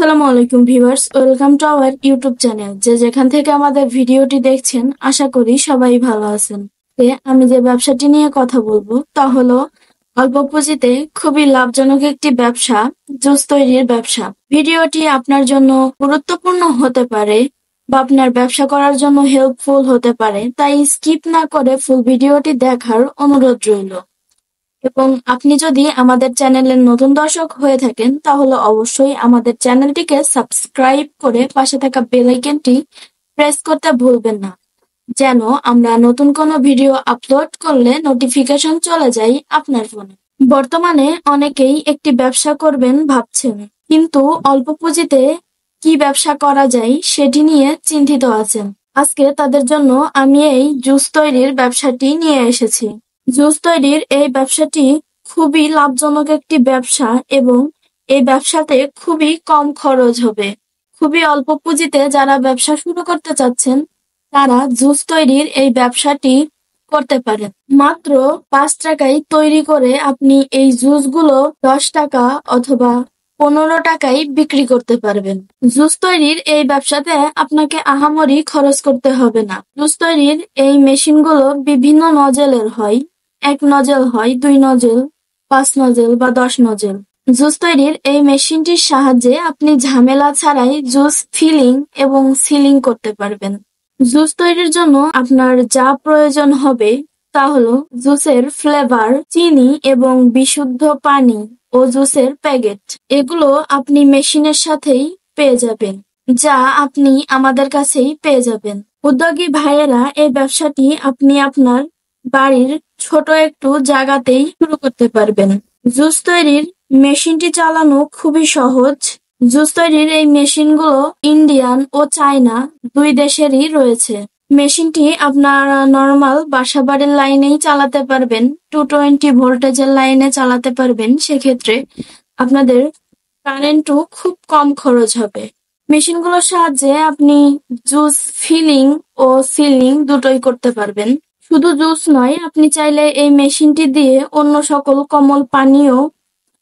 আসসালামু আলাইকুম viewers, welcome to our YouTube channel. যে যেখান থেকে আমাদের ভিডিওটি দেখছেন, আশা করি সবাই ভালো আছেন। আমি যে ব্যবসাটি নিয়ে কথা বলবো তা হলো অল্প পুঁজিতে খুবই লাভজনক একটি ব্যবসা, জুস তৈরির ব্যবসা। ভিডিওটি আপনার জন্য গুরুত্বপূর্ণ হতে পারে বা আপনার ব্যবসা করার জন্য হেল্পফুল হতে পারে, তাই স্কিপ না করে ফুল ভিডিওটি দেখার অনুরোধ রইল। এবং আপনি যদি আমাদের চ্যানেলের নতুন দর্শক হয়ে থাকেন তাহলে অবশ্যই আমাদের চ্যানেলটিকে সাবস্ক্রাইব করে পাশে থাকা বেল আইকনটি প্রেস করতে ভুলবেন না, যেন আমরা নতুন কোনো ভিডিও আপলোড করলে নোটিফিকেশন চলে যায় আপনার ফোনে। বর্তমানে অনেকেই একটি ব্যবসা করবেন ভাবছেন, কিন্তু অল্প পুঁজিতে কি ব্যবসা করা যায় সেটি নিয়ে চিন্তিত আছেন। আজকে তাদের জন্য আমি এই জুস তৈরির ব্যবসাটি নিয়ে এসেছি। জুস তৈরির এই ব্যবসাটি খুবই লাভজনক একটি ব্যবসা এবং এই ব্যবসাতে খুবই কম খরচ হবে। খুবই অল্প পুঁজিতে যারা ব্যবসা শুরু করতে চাচ্ছেন তারা জুস তৈরির এই ব্যবসাটি করতে পারেন। মাত্র ৫ টাকায় তৈরি করে আপনি এই জুসগুলো ১০ টাকা অথবা ১৫ টাকায় বিক্রি করতে পারবেন। জুস তৈরির এই ব্যবসাতে আপনাকে আহামরি খরচ করতে হবে না। জুস তৈরির এই মেশিনগুলো বিভিন্ন নজেলের হয়। ১ নজেল হয়, ২ নজেল, ৫ নজেল বা ১০ নজেল। জুস তৈরির এই মেশিনটির সাহায্যে আপনি ঝামেলা ছাড়াই জুস ফিলিং এবং সিলিং করতে পারবেন। জুস তৈরির জন্য আপনার যা প্রয়োজন হবে তা হলো জুসের ফ্লেভার, চিনি এবং বিশুদ্ধ পানি ও জুসের প্যাকেট। এগুলো আপনি মেশিনের সাথেই পেয়ে যাবেন, যা আপনি আমাদের কাছেই পেয়ে যাবেন। উদ্যোগী ভাইয়েরা এই ব্যবসাটি আপনি আপনার বাড়ির ছোট একটু জায়গাতেই শুরু করতে পারবেন। জুস তৈরির মেশিনটি চালানো খুবই সহজ। জুস তৈরির এই মেশিনগুলো ইন্ডিয়ান ও চায়না ২ দেশেরই রয়েছে। মেশিনটি আপনার নরমাল বাসাবাড়ির লাইনেই চালাতে পারবেন, 220 ভোল্টেজের লাইনে চালাতে পারবেন। সেক্ষেত্রে আপনাদের কারেন্টও খুব কম খরচ হবে। মেশিনগুলোর সাহায্যে আপনি জুস ফিলিং ও সিলিং দুটোই করতে পারবেন। শুধু জুস নয়, আপনি চাইলে এই মেশিনটি দিয়ে অন্য সকল কোমল পানীয়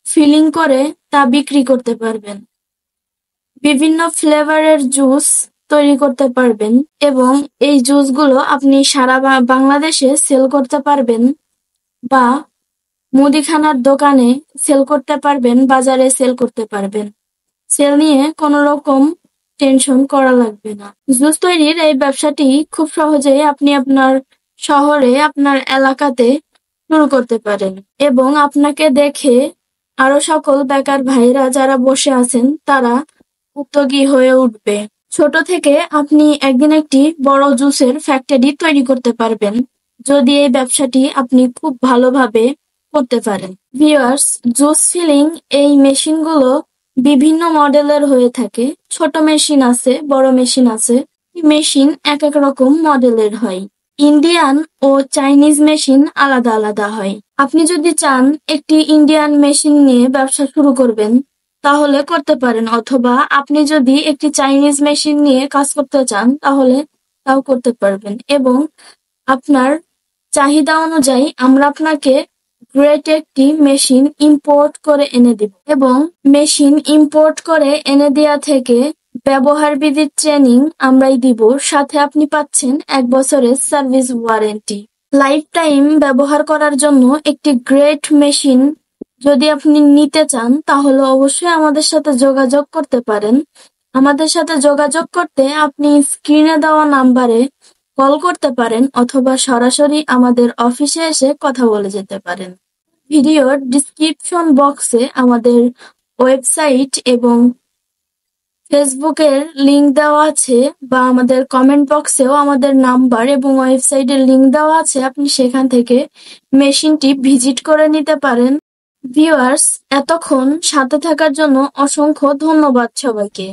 ফিলিং করে তা বিক্রি করতে পারবেন। বিভিন্ন ফ্লেভারের জুস তৈরি করতে পারবেন এবং এই জুসগুলো আপনি সারা বাংলাদেশে সেল করতে পারবেন বা মুদিখানার দোকানে সেল করতে পারবেন, বাজারে সেল করতে পারবেন। সেল নিয়ে কোনো রকম টেনশন করা লাগবে না। জুস তৈরির এই ব্যবসাটি খুব সহজেই আপনি আপনার শহরে, আপনার এলাকাতে শুরু করতে পারেন এবং আপনাকে দেখে আরো সকল বেকার ভাইরা যারা বসে আছেন তারা উদ্যোগী হয়ে উঠবে। ছোট থেকে আপনি একদিন একটি বড় জুসের ফ্যাক্টরি তৈরি করতে পারবেন যদি এই ব্যবসাটি আপনি খুব ভালোভাবে করতে পারেন। ভিউয়ার্স, জুস ফিলিং এই মেশিনগুলো বিভিন্ন মডেলের হয়ে থাকে। ছোট মেশিন আছে, বড় মেশিন আছে। মেশিন এক এক রকম মডেলের হয়। ইন্ডিয়ান ও চাইনিজ মেশিন আলাদা আলাদা হয়। আপনি যদি চান একটি ইন্ডিয়ান মেশিন নিয়ে ব্যবসা শুরু করবেন তাহলে করতে পারেন, অথবা আপনি যদি একটি চাইনিজ মেশিন নিয়ে কাজ করতে চান তাহলে তাও করতে পারবেন। এবং আপনার চাহিদা অনুযায়ী আমরা আপনাকে গ্রেট একটি মেশিন ইম্পোর্ট করে এনে দেব এবং মেশিন ইম্পোর্ট করে এনে দেয়া থেকে ব্যবহার বিধির ট্রেনিং আমরাই দিব। সাথে আপনি পাচ্ছেন ১ বছরের সার্ভিস ওয়ারেন্টি। লাইফ টাইম ব্যবহার করার জন্য একটি গ্রেট মেশিন যদি আপনি নিতে চান তাহলে অবশ্যই আমাদের সাথে যোগাযোগ করতে পারেন। আমাদের সাথে যোগাযোগ করতে আপনি স্ক্রিনে দেওয়া নাম্বারে কল করতে পারেন অথবা সরাসরি আমাদের অফিসে এসে কথা বলে যেতে পারেন। ভিডিওর ডিসক্রিপশন বক্সে আমাদের ওয়েবসাইট এবং ফেসবুকের লিংক দেওয়া আছে, বা আমাদের কমেন্ট বক্সেও আমাদের নাম্বার এবং ওয়েবসাইটের লিংক দেওয়া আছে। আপনি সেখান থেকে মেশিনটি ভিজিট করে নিতে পারেন। ভিউয়ার্স, এতক্ষণ সাথে থাকার জন্য অসংখ্য ধন্যবাদ সবাইকে।